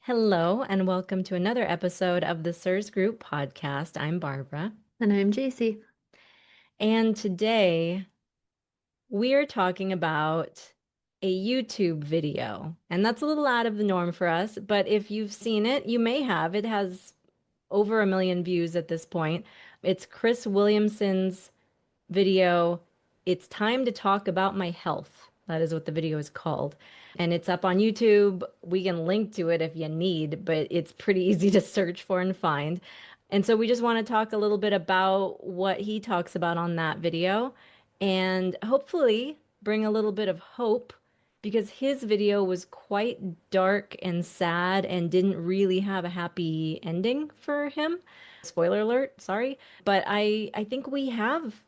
Hello, and welcome to another episode of the CIRS Group podcast. I'm Barbara, And I'm Jacie. and today we are talking about a YouTube video. And that's a little out of the norm for us, but if you've seen it, you may have. It has over 1 million views at this point. It's Chris Williamson's video. It's time to talk about my health. That is what the video is called. And it's up on YouTube. We can link to it if you need, but it's pretty easy to search for and find. And so we just want to talk a little bit about what he talks about on that video and hopefully bring a little bit of hope because his video was quite dark and sad and didn't really have a happy ending for him. Spoiler alert, sorry. But I think we have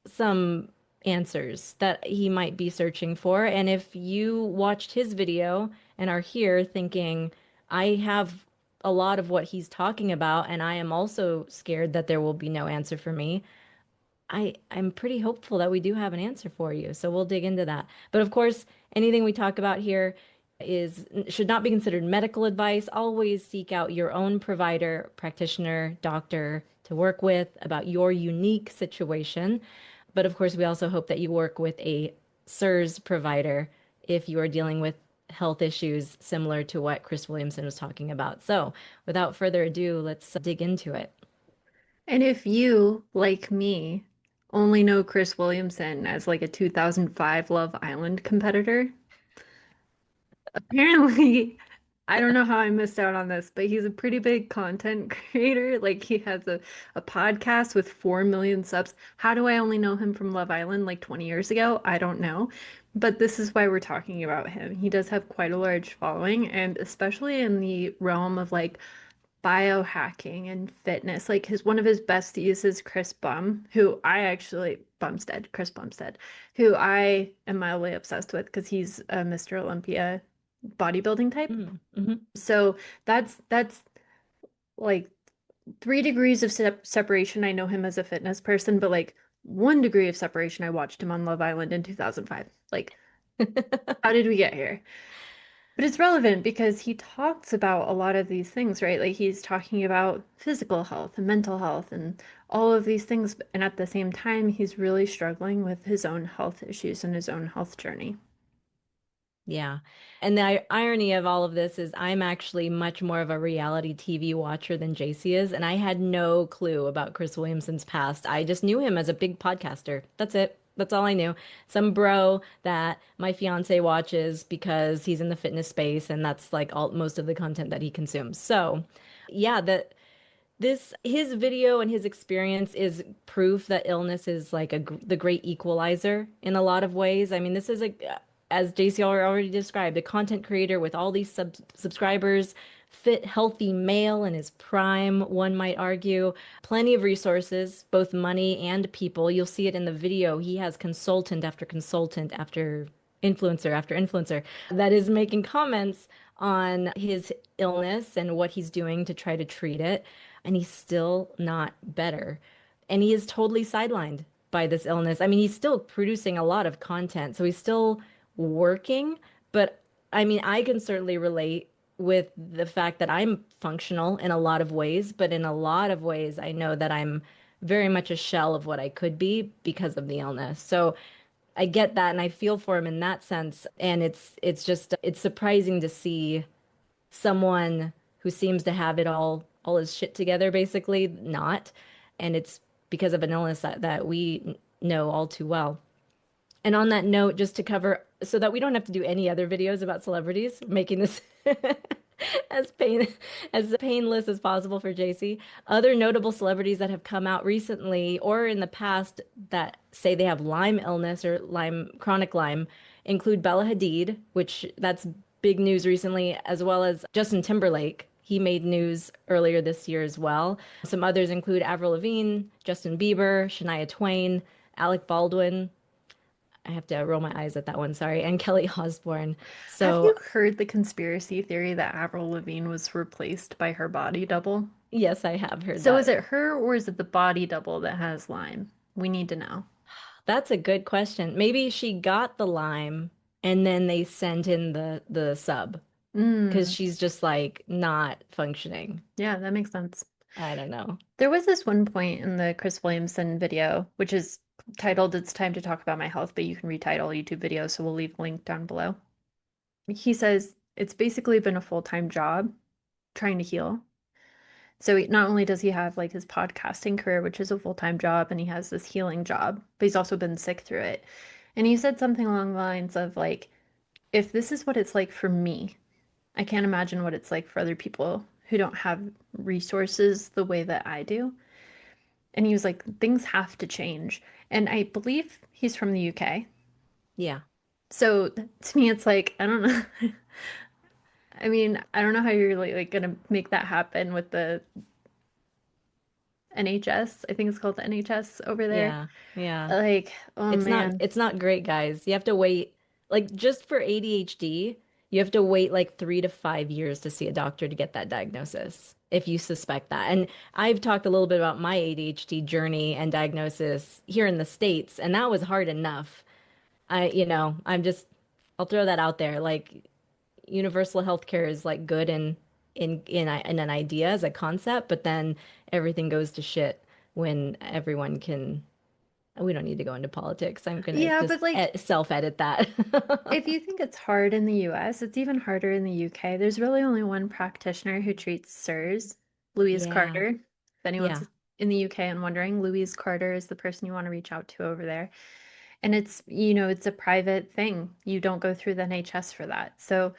some answers that he might be searching for. And if you watched his video and are here thinking, I have a lot of what he's talking about, and I am also scared that there will be no answer for me, I'm pretty hopeful that we do have an answer for you. So we'll dig into that. But of course, anything we talk about here is should not be considered medical advice. Always seek out your own provider, practitioner, doctor to work with about your unique situation. But of course, we also hope that you work with a CIRS provider if you are dealing with health issues similar to what Chris Williamson was talking about. So without further ado, let's dig into it. And if you, like me, only know Chris Williamson as like a 2005 Love Island competitor, apparently, I don't know how I missed out on this, but he's a pretty big content creator. Like he has a podcast with 4 million subs. How do I only know him from Love Island like 20 years ago? I don't know. But this is why we're talking about him. He does have quite a large following, and especially in the realm of like biohacking and fitness. Like his one of his besties is Chris Bumstead, who I am mildly obsessed with because he's a Mr. Olympia bodybuilding type. Mm-hmm. So that's like 3 degrees of separation. I know him as a fitness person, but like 1 degree of separation. I watched him on Love Island in 2005. Like, how did we get here? But it's relevant because he talks about a lot of these things, right? Like he's talking about physical health and mental health and all of these things. And at the same time, he's really struggling with his own health issues and his own health journey. Yeah. And the irony of all of this is I'm actually much more of a reality TV watcher than Jacie is, and I had no clue about Chris Williamson's past. I just knew him as a big podcaster. That's it. That's all I knew. Some bro that my fiance watches because he's in the fitness space and that's like all most of the content that he consumes. So, yeah, that this his video and his experience is proof that illness is like the great equalizer in a lot of ways. I mean, this is a as JC already described, a content creator with all these subscribers, fit, healthy male in his prime, one might argue, plenty of resources, both money and people. You'll see it in the video. He has consultant after influencer that is making comments on his illness and what he's doing to try to treat it, and he's still not better. And he is totally sidelined by this illness. I mean, he's still producing a lot of content, so he's still working, but I mean, I can certainly relate with the fact that I'm functional in a lot of ways, but in a lot of ways, I know that I'm very much a shell of what I could be because of the illness. So I get that and I feel for him in that sense. And it's just it's surprising to see someone who seems to have it all his shit together basically not. And it's because of an illness that we know all too well. And on that note, just to cover, so that we don't have to do any other videos about celebrities, making this as painless as possible for JC. Other notable celebrities that have come out recently or in the past that say they have Lyme illness or chronic Lyme include Bella Hadid, which that's big news recently, as well as Justin Timberlake. He made news earlier this year as well. Some others include Avril Lavigne, Justin Bieber, Shania Twain, Alec Baldwin. I have to roll my eyes at that one, sorry, and Kelly Osbourne. Have you So, heard the conspiracy theory that Avril Lavigne was replaced by her body double? yes, I have heard So is that. it her or is it the body double that has Lyme? We need to know. That's a good question. Maybe she got the Lyme and then they sent in the sub. because Mm. she's just like not functioning. Yeah, that makes sense. I don't know. There was this one point in the Chris Williamson video, which is titled "It's Time to Talk About My Health," but you can retitle YouTube video, so we'll leave a link down below. He says it's basically been a full-time job trying to heal. So not only does he have like his podcasting career, which is a full-time job, and he has this healing job, but he's also been sick through it. And he said something along the lines of like, if this is what it's like for me, I can't imagine what it's like for other people who don't have resources the way that I do. And he was like, things have to change. And I believe he's from the UK. Yeah. So to me, it's like, I don't know. I mean, I don't know how you're like gonna make that happen with the NHS. I think it's called the NHS over there. Yeah. Yeah. Like, oh man. It's not great, guys. You have to wait like just for ADHD, you have to wait like 3 to 5 years to see a doctor to get that diagnosis if you suspect that. And I've talked a little bit about my ADHD journey and diagnosis here in the States, and that was hard enough. I'm just I'll throw that out there. Like universal healthcare is like good in an idea as a concept, but then everything goes to shit when everyone can we don't need to go into politics. I'm gonna Yeah, just but like self-edit that. if you think it's hard in the US, it's even harder in the UK. There's really only one practitioner who treats CIRS, Louise Yeah, Carter. If anyone's yeah, in the UK and wondering, Louise Carter is the person you want to reach out to over there. And it's a private thing. You don't go through the NHS for that. So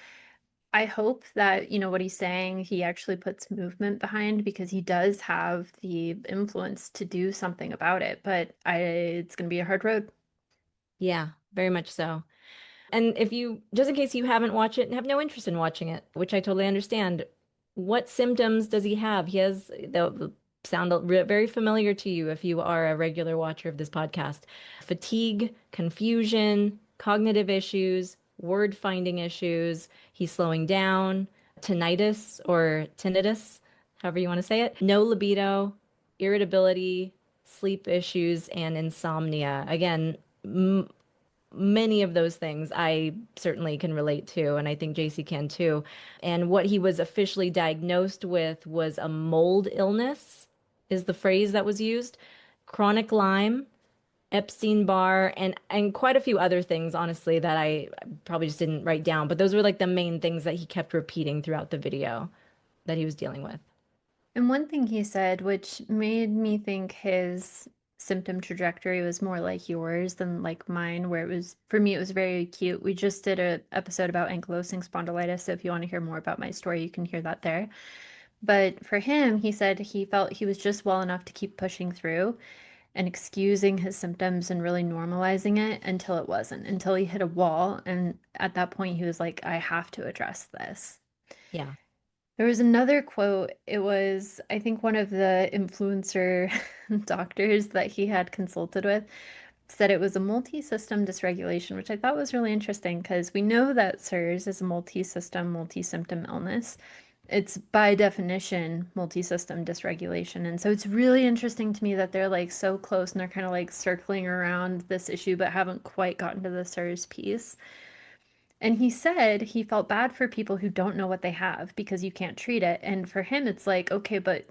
I hope that, what he's saying, he actually puts movement behind because he does have the influence to do something about it. But it's going to be a hard road. yeah, very much so. And if you, just in case you haven't watched it and have no interest in watching it, which I totally understand, what symptoms does he have? They'll sound very familiar to you if you are a regular watcher of this podcast. Fatigue, confusion, cognitive issues, word finding issues. He's slowing down, tinnitus, however you want to say it. No libido, irritability, sleep issues, and insomnia. Again, many of those things I certainly can relate to, and I think Jacie can too. And what he was officially diagnosed with was a mold illness, is the phrase that was used, chronic Lyme, epstein barr, and quite a few other things, honestly, that I probably just didn't write down. But those were like the main things that he kept repeating throughout the video that he was dealing with. And one thing he said, which made me think his symptom trajectory was more like yours than like mine, where for me, it was very acute. We just did an episode about ankylosing spondylitis. So if you want to hear more about my story, you can hear that there. But for him, he said he felt he was just well enough to keep pushing through and excusing his symptoms and really normalizing it until it wasn't, until he hit a wall. And at that point, he was like, I have to address this. Yeah. There was another quote. It was, I think, one of the influencer doctors that he had consulted with said it was a multi-system dysregulation, which I thought was really interesting because we know that CIRS is a multi-system, multi-symptom illness. It's by definition multi-system dysregulation. And so it's really interesting to me that they're like so close and they're kind of like circling around this issue, but haven't quite gotten to the CIRS piece. And he said he felt bad for people who don't know what they have because you can't treat it. And for him, it's like, okay, but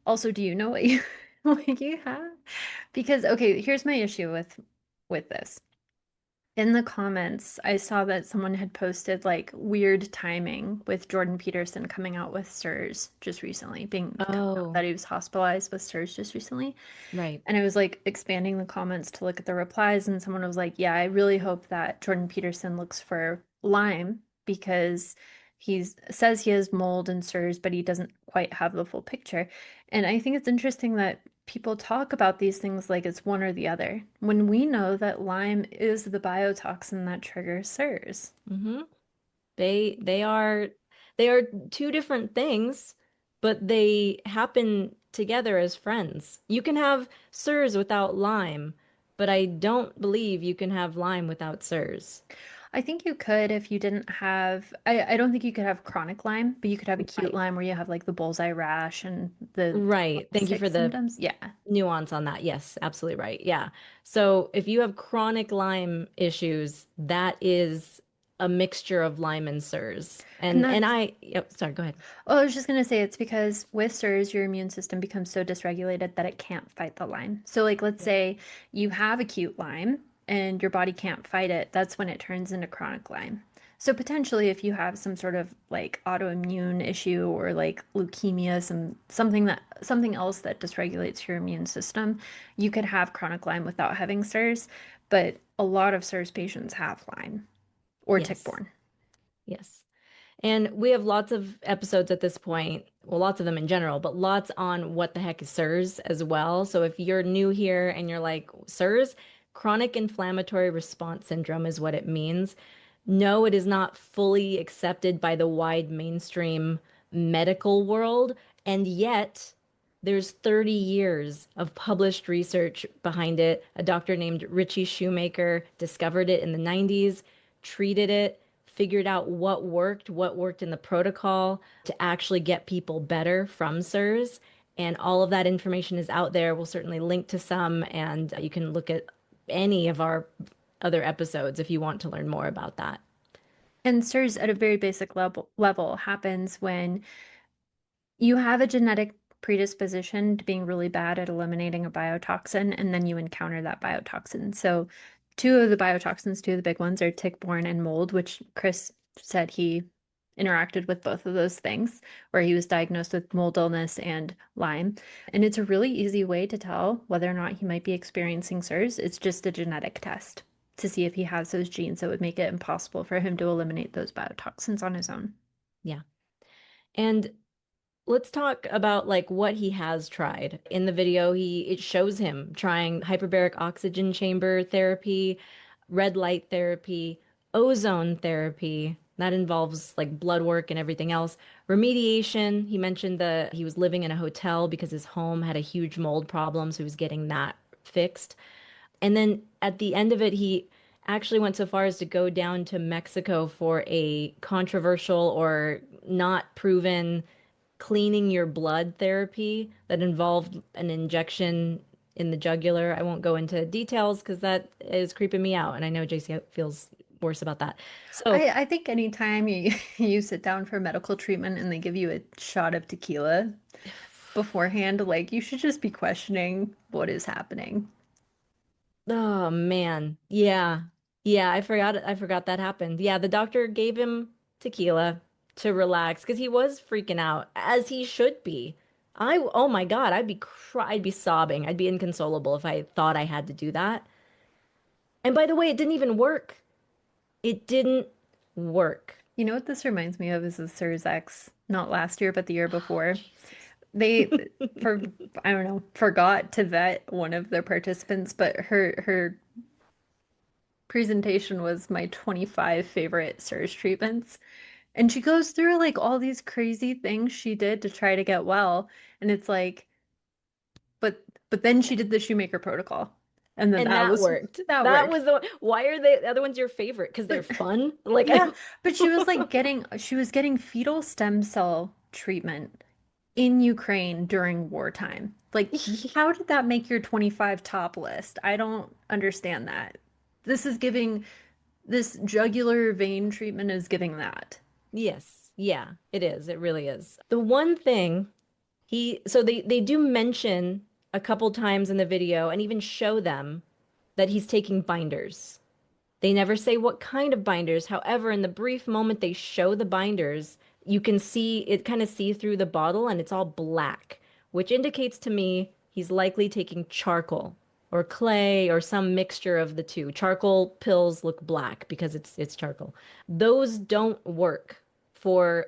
also, do you know what you what you have? Because okay, here's my issue with this. In the comments, I saw that someone had posted like weird timing with Jordan Peterson coming out with CIRS just recently, being coming out Oh, that he was hospitalized with CIRS just recently. right. And I was like expanding the comments to look at the replies, and someone was like, yeah, I really hope that Jordan Peterson looks for Lyme because he says he has mold and CIRS, but he doesn't quite have the full picture. And I think it's interesting that people talk about these things like it's one or the other, when we know that Lyme is the biotoxin that triggers CIRS. Mm-hmm. They are they are two different things, but they happen together as friends. You can have CIRS without Lyme, but I don't believe you can have Lyme without CIRS. I think you could if you didn't have, I don't think you could have chronic Lyme, but you could have acute Right. Lyme where you have like the bullseye rash and the Right. Thank you sick for the symptoms. Yeah. nuance on that. Yes, absolutely right. Yeah. So if you have chronic Lyme issues, that is a mixture of Lyme and CIRS. And And that's, yep, sorry, go ahead. oh, I was just gonna say it's because with SIRS, your immune system becomes so dysregulated that it can't fight the Lyme. So, like, let's Yeah. say you have acute Lyme and your body can't fight it, that's when it turns into chronic Lyme. So, potentially, if you have some sort of like autoimmune issue or like leukemia, something else that dysregulates your immune system, you could have chronic Lyme without having SIRS. But a lot of SIRS patients have Lyme or Yes. tick-borne. Yes. And we have lots of episodes at this point, well, lots of them in general, but lots on what the heck is CIRS as well. So if you're new here and you're like, CIRS, Chronic Inflammatory Response Syndrome is what it means. No, it is not fully accepted by the wide mainstream medical world. And yet, there's 30 years of published research behind it. A doctor named Richie Shoemaker discovered it in the 90s, treated it, figured out what worked in the protocol to actually get people better from CIRS. And all of that information is out there. We'll certainly link to some, and you can look at any of our other episodes if you want to learn more about that. And SIRS at a very basic level happens when you have a genetic predisposition to being really bad at eliminating a biotoxin, and then you encounter that biotoxin. So, two of the biotoxins, two of the big ones are tick-borne and mold, which Chris said he interacted with both of those things, where he was diagnosed with mold illness and Lyme. And it's a really easy way to tell whether or not he might be experiencing SIRS. It's just a genetic test to see if he has those genes that would make it impossible for him to eliminate those biotoxins on his own. Yeah. And let's talk about like what he has tried. In the video, it shows him trying hyperbaric oxygen chamber therapy, red light therapy, ozone therapy. That involves like blood work and everything else. Remediation, he mentioned that he was living in a hotel because his home had a huge mold problem, so he was getting that fixed. And then at the end of it, he actually went so far as to go down to Mexico for a controversial or not proven cleaning your blood therapy that involved an injection in the jugular. I won't go into details because that is creeping me out. And I know Jacie feels worse about that. So, I think anytime you you sit down for medical treatment and they give you a shot of tequila beforehand, like you should just be questioning what is happening. oh man. Yeah. Yeah, I forgot that happened. Yeah, the doctor gave him tequila to relax because he was freaking out, as he should be. Oh my God, I'd be sobbing. I'd be inconsolable if I thought I had to do that. And by the way, it didn't even work. It didn't work. You know what this reminds me of is the CIRS X, not last year, but the year Oh, before. Jesus. They for I don't know, forgot to vet one of their participants, but her presentation was my 25 favorite CIRS treatments. And she goes through like all these crazy things she did to try to get well. And it's like, but but then she did the Shoemaker Protocol. And then And that worked. that That worked. was the one. Why are the other ones your favorite? Because they're But fun? Like yeah, I but she was getting fetal stem cell treatment in Ukraine during wartime. Like, how did that make your 25 top list? I don't understand that. This is giving this jugular vein treatment is giving that. Yes. Yeah, it is. It really is. The one thing so they do mention a couple times in the video and even show them that he's taking binders. They never say what kind of binders. However, in the brief moment they show the binders, you can see it kind of see through the bottle and it's all black, which indicates to me he's likely taking charcoal or clay or some mixture of the two. Charcoal pills look black because it's charcoal. Those don't work for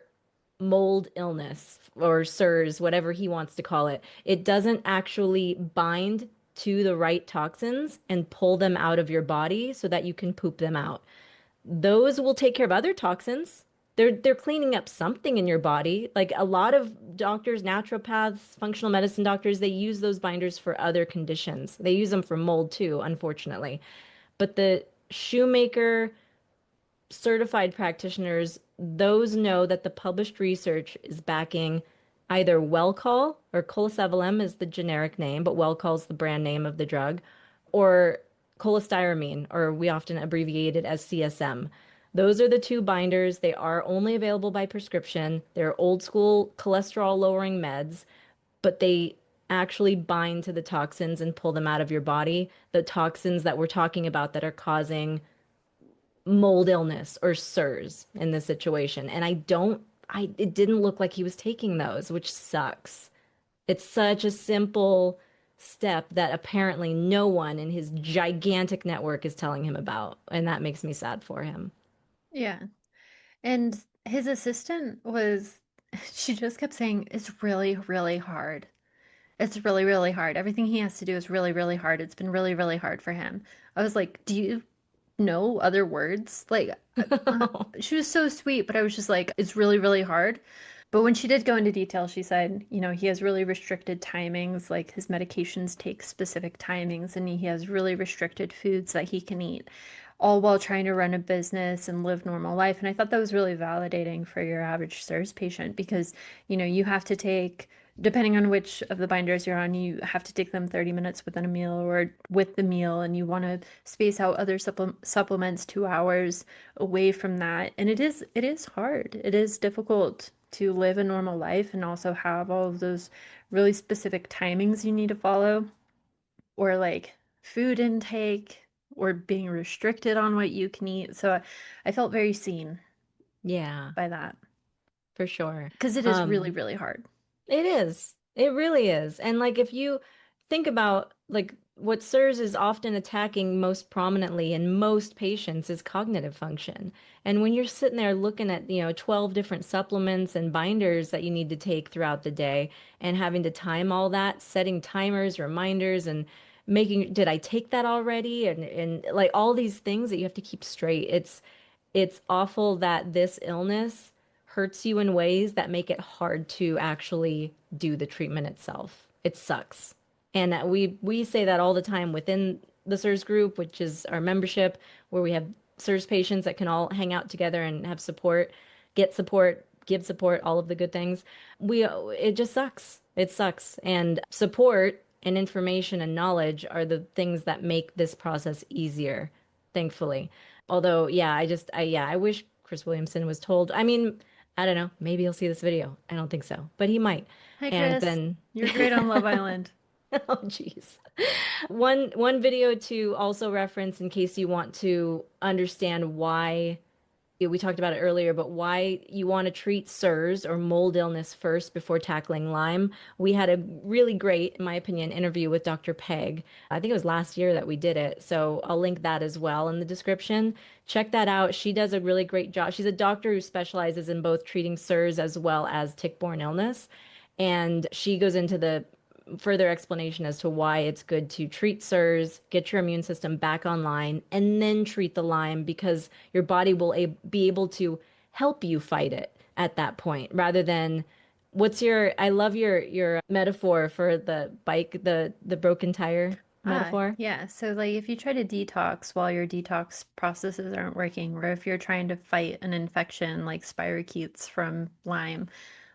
mold illness or CIRS, whatever he wants to call it. It doesn't actually bind to the right toxins and pull them out of your body so that you can poop them out. Those will take care of other toxins. They're cleaning up something in your body. Like a lot of doctors, naturopaths, functional medicine doctors, they use those binders for other conditions. They use them for mold too, unfortunately. But the shoemaker certified practitioners, those know that the published research is backing either Welchol or Colicevalem is the generic name, but Welchol is the brand name of the drug, or cholestyramine, or we often abbreviate it as CSM. Those are the two binders. They are only available by prescription. They're old school cholesterol lowering meds, but they actually bind to the toxins and pull them out of your body. The toxins that we're talking about that are causing mold illness or CIRS in this situation. And it didn't look like he was taking those, which sucks. It's such a simple step that apparently no one in his gigantic network is telling him about. And that makes me sad for him. Yeah. And his assistant was, she just kept saying, it's really, really hard. It's really, really hard. Everything he has to do is really, really hard. It's been really, really hard for him. I was like, do you know other words? Like, she was so sweet, but I was just like, it's really, really hard. But when she did go into detail, she said, he has really restricted timings, like his medications take specific timings, and he has really restricted foods that he can eat, all while trying to run a business and live normal life. And I thought that was really validating for your average CIRS patient because, you have to take, depending on which of the binders you're on, you have to take them 30 minutes within a meal or with the meal, and you want to space out other supplements 2 hours away from that. And it is hard. It is difficult to live a normal life and also have all of those really specific timings you need to follow, or like food intake, or being restricted on what you can eat. So I felt very seen Yeah, by that for sure. because it is really, Um, really hard. It is. It really is. And like if you think about like what CIRS is often attacking most prominently in most patients is cognitive function. And when you're sitting there looking at, 12 different supplements and binders that you need to take throughout the day and having to time all that, setting timers, reminders, and making, did I take that already? And like all these things that you have to keep straight. It's awful that this illness hurts you in ways that make it hard to actually do the treatment itself. It sucks. And we say that all the time within the CIRS group, which is our membership, where we have CIRS patients that can all hang out together and have support, get support, give support, all of the good things. It just sucks. It sucks. And support and information and knowledge are the things that make this process easier, thankfully. Although, yeah, yeah, I wish Chris Williamson was told. I mean, I don't know. Maybe he'll see this video. I don't think so, but he might. Hi, And Chris. then, You're great on Love Island. oh, jeez. One video to also reference in case you want to understand why we talked about it earlier, but why you want to treat CIRS or mold illness first before tackling Lyme. We had a really great, in my opinion, interview with Dr. Peg. I think it was last year that we did it. So I'll link that as well in the description. Check that out. She does a really great job. She's a doctor who specializes in both treating CIRS as well as tick-borne illness. And she goes into the further explanation as to why it's good to treat CIRS, get your immune system back online, and then treat the Lyme because your body will be able to help you fight it at that point rather than I love your metaphor for the bike, the broken tire Ah, metaphor. yeah. So, like, if you try to detox while your detox processes aren't working, or if you're trying to fight an infection like spirochetes from Lyme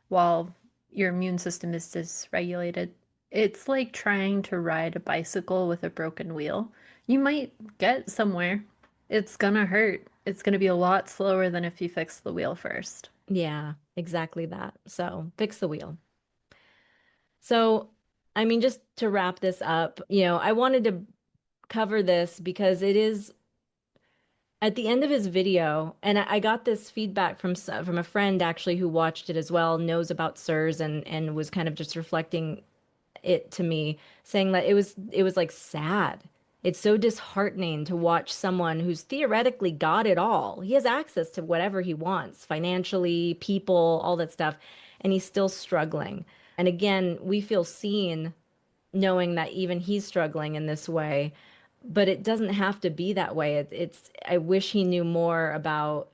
while your immune system is dysregulated, it's like trying to ride a bicycle with a broken wheel. You might get somewhere. It's gonna hurt. It's gonna be a lot slower than if you fix the wheel first. Yeah, exactly that. So fix the wheel. So, I mean, just to wrap this up, I wanted to cover this because it is at the end of his video, and I got this feedback from a friend actually who watched it as well, knows about CIRS and was kind of just reflecting it to me, saying that it was like sad. It's so disheartening to watch someone who's theoretically got it all. He has access to whatever he wants, financially, people, all that stuff, and he's still struggling. And again, we feel seen knowing that even he's struggling in this way, but it doesn't have to be that way. I wish he knew more about,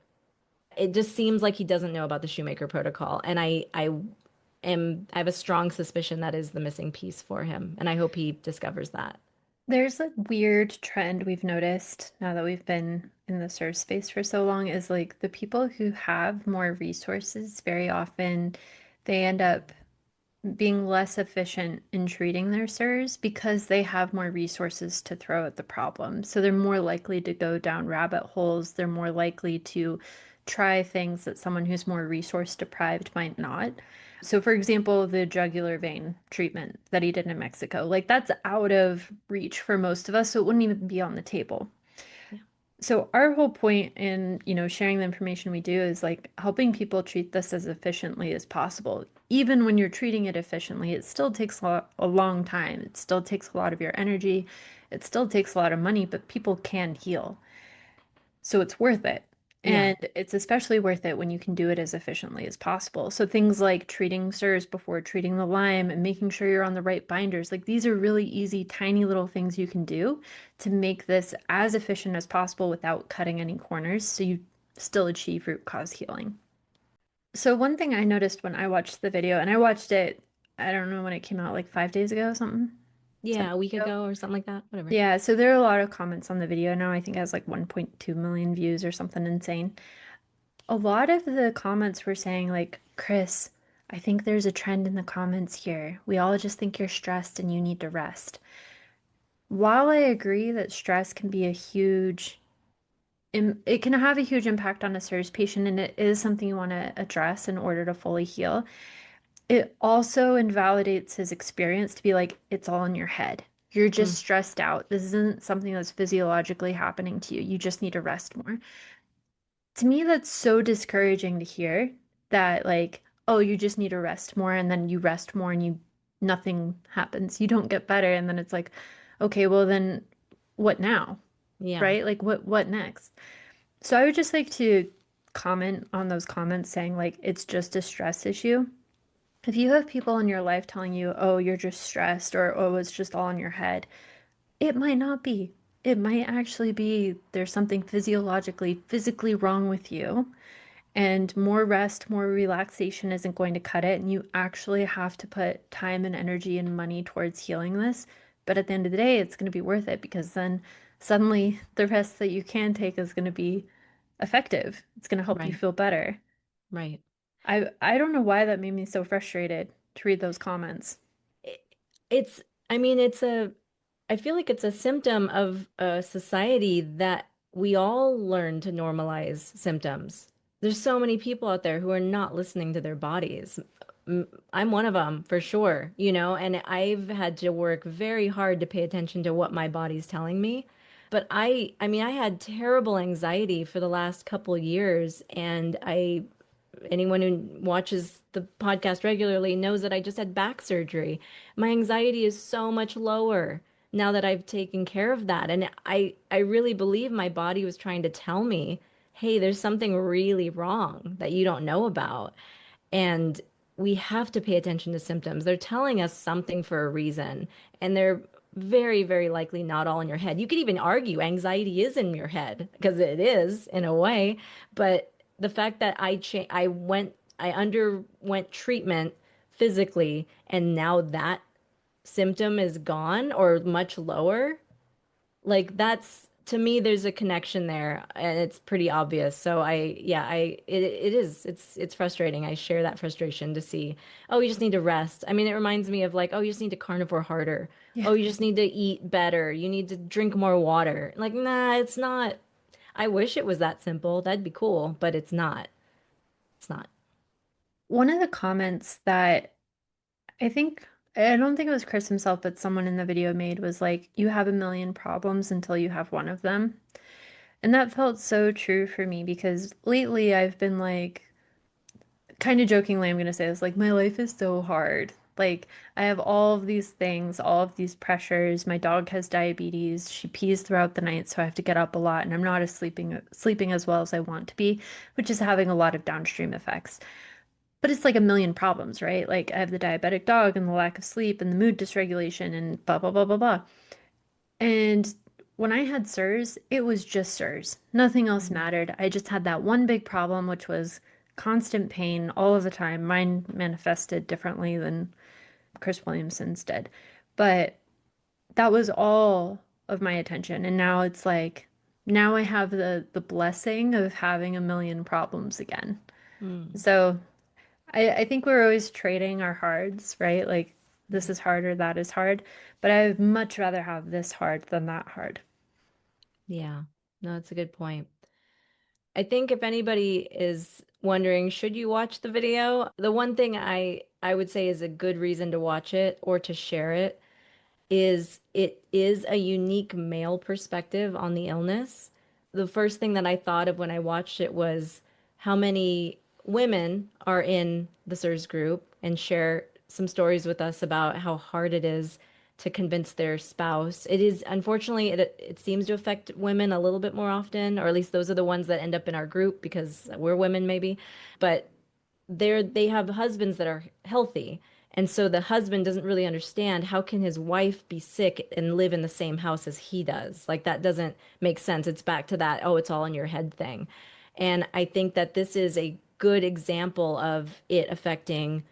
it just seems like he doesn't know about the Shoemaker Protocol. And I have a strong suspicion that is the missing piece for him. And I hope he discovers that. There's a weird trend we've noticed now that we've been in the surf space for so long is like the people who have more resources very often they end up being less efficient in treating their CIRS because they have more resources to throw at the problem. So they're more likely to go down rabbit holes. They're more likely to try things that someone who's more resource deprived might not. So, for example, the jugular vein treatment that he did in Mexico, like that's out of reach for most of us, so it wouldn't even be on the table. Yeah. So our whole point in, sharing the information we do is like helping people treat this as efficiently as possible. Even when you're treating it efficiently, it still takes a long time. It still takes a lot of your energy. It still takes a lot of money, but people can heal. So it's worth it. Yeah. And it's especially worth it when you can do it as efficiently as possible. So things like treating CIRS before treating the Lyme and making sure you're on the right binders, like these are really easy, tiny little things you can do to make this as efficient as possible without cutting any corners so you still achieve root cause healing. So one thing I noticed when I watched the video, and I watched it, I don't know when it came out, like 5 days ago or something, Yeah, 7 a week days ago. ago or something like that. Whatever. Yeah, so there are a lot of comments on the video now. I think it has like 1.2 million views or something insane. A lot of the comments were saying, like, Chris, I think there's a trend in the comments here. We all just think you're stressed and you need to rest. While I agree that stress can be it can have a huge impact on a CIRS patient and it is something you want to address in order to fully heal, it also invalidates his experience to be like, it's all in your head. You're just Mm, stressed out. This isn't something that's physiologically happening to you. You just need to rest more. To me, that's so discouraging to hear that, like, oh, you just need to rest more, and then you rest more and nothing happens. You don't get better. And then it's like, okay, well, then what now? yeah. Right? Like, what next? So I would just like to comment on those comments saying, like, it's just a stress issue. If you have people in your life telling you, oh, you're just stressed, or oh, it's just all in your head, it might not be. It might actually be there's something physiologically, physically wrong with you. And more rest, more relaxation isn't going to cut it. And you actually have to put time and energy and money towards healing this. But at the end of the day, it's going to be worth it because then suddenly the rest that you can take is going to be effective. It's going to help you Right. feel better. Right. I don't know why that made me so frustrated to read those comments. It- It's, I mean, I feel like it's a symptom of a society that we all learn to normalize symptoms. There's so many people out there who are not listening to their bodies. I'm one of them for sure, and I've had to work very hard to pay attention to what my body's telling me. But I mean, I had terrible anxiety for the last couple years, and anyone who watches the podcast regularly knows that I just had back surgery. My anxiety is so much lower now that I've taken care of that. And I really believe my body was trying to tell me, hey, there's something really wrong that you don't know about. And we have to pay attention to symptoms. They're telling us something for a reason, and they're very, very likely not all in your head. You could even argue anxiety is in your head because it is in a way, but the fact that I underwent treatment physically, and now that symptom is gone or much lower, like that's to me there's a connection there and it's pretty obvious. So it is it's frustrating. I share that frustration to see, oh, you just need to rest. I mean, it reminds me of like, oh, you just need to carnivore harder. Yeah. Oh, you just need to eat better. You need to drink more water. Like, nah, it's not. I wish it was that simple. That'd be cool, but it's not. It's not. One of the comments that I don't think it was Chris himself, but someone in the video made was like, you have a million problems until you have one of them. And that felt so true for me because lately I've been like, kind of jokingly, I'm gonna say this, like, my life is so hard. Like, I have all of these things, all of these pressures. My dog has diabetes. She pees throughout the night, so I have to get up a lot, and I'm not as sleeping as well as I want to be, which is having a lot of downstream effects. But it's like a million problems, right? Like, I have the diabetic dog and the lack of sleep and the mood dysregulation and blah, blah, blah, blah, blah. And when I had CIRS, it was just CIRS. Nothing else Mhm. mattered. I just had that one big problem, which was constant pain all of the time. Mine manifested differently than Chris Williamson's did. But that was all of my attention. And now it's like, now I have the blessing of having a million problems again. Mm. So I think we're always trading our hards, right? Like this is hard or that is hard, but I would much rather have this hard than that hard. Yeah, no, that's a good point. I think if anybody is wondering, should you watch the video? The one thing I would say is a good reason to watch it or to share it is a unique male perspective on the illness. The first thing that I thought of when I watched it was how many women are in the CIRS group and share some stories with us about how hard it is to convince their spouse. It is, unfortunately, it seems to affect women a little bit more often, or at least those are the ones that end up in our group because we're women maybe. But they have husbands that are healthy. And so the husband doesn't really understand how can his wife be sick and live in the same house as he does. Like that doesn't make sense. It's back to that, oh, it's all in your head thing. And I think that this is a good example of it affecting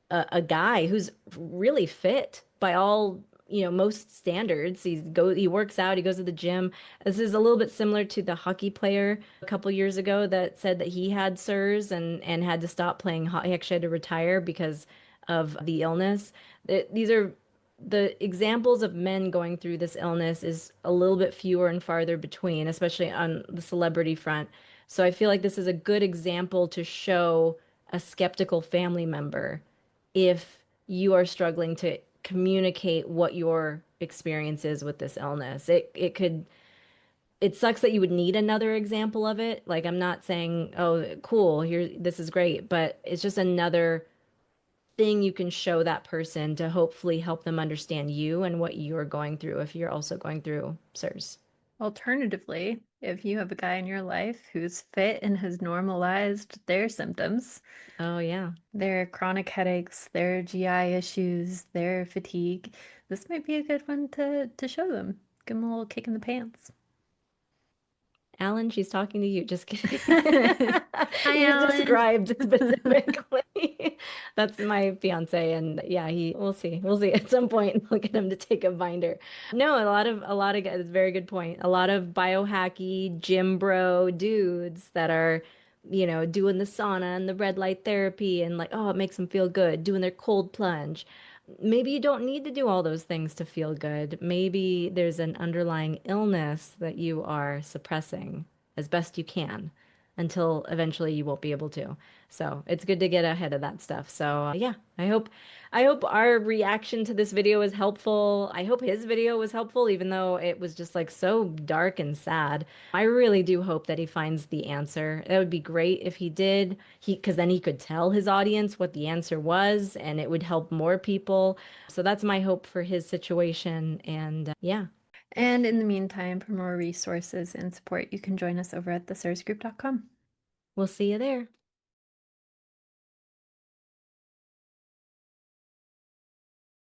a guy who's really fit by all, most standards. He works out, he goes to the gym. This is a little bit similar to the hockey player a couple years ago that said that he had CIRS and had to stop playing hockey. He actually had to retire because of the illness. These are the examples of men going through this illness is a little bit fewer and farther between, especially on the celebrity front. So I feel like this is a good example to show a skeptical family member if you are struggling to communicate what your experience is with this illness. It sucks that you would need another example of it. Like I'm not saying, oh, cool, here this is great, but it's just another thing you can show that person to hopefully help them understand you and what you're going through if you're also going through CIRS. Alternatively, if you have a guy in your life who's fit and has normalized their symptoms, Oh yeah. their chronic headaches, their GI issues, their fatigue, this might be a good one to show them. Give them a little kick in the pants. Alan, she's talking to you. Just kidding. Hi, You Alan. described specifically. That's my fiance, and yeah, we'll see. We'll see. At some point, we'll get him to take a binder. No, a lot of guys, very good point. A lot of biohacky gym bro dudes that are, doing the sauna and the red light therapy and like, oh, it makes them feel good, doing their cold plunge. Maybe you don't need to do all those things to feel good. Maybe there's an underlying illness that you are suppressing as best you can until eventually you won't be able to. So it's good to get ahead of that stuff. So yeah, I hope our reaction to this video was helpful. I hope his video was helpful, even though it was just like so dark and sad. I really do hope that he finds the answer. That would be great if he did. Because then he could tell his audience what the answer was, and it would help more people. So that's my hope for his situation. And yeah, And in the meantime, for more resources and support, you can join us over at the cirsgroup.com. we'll see you there.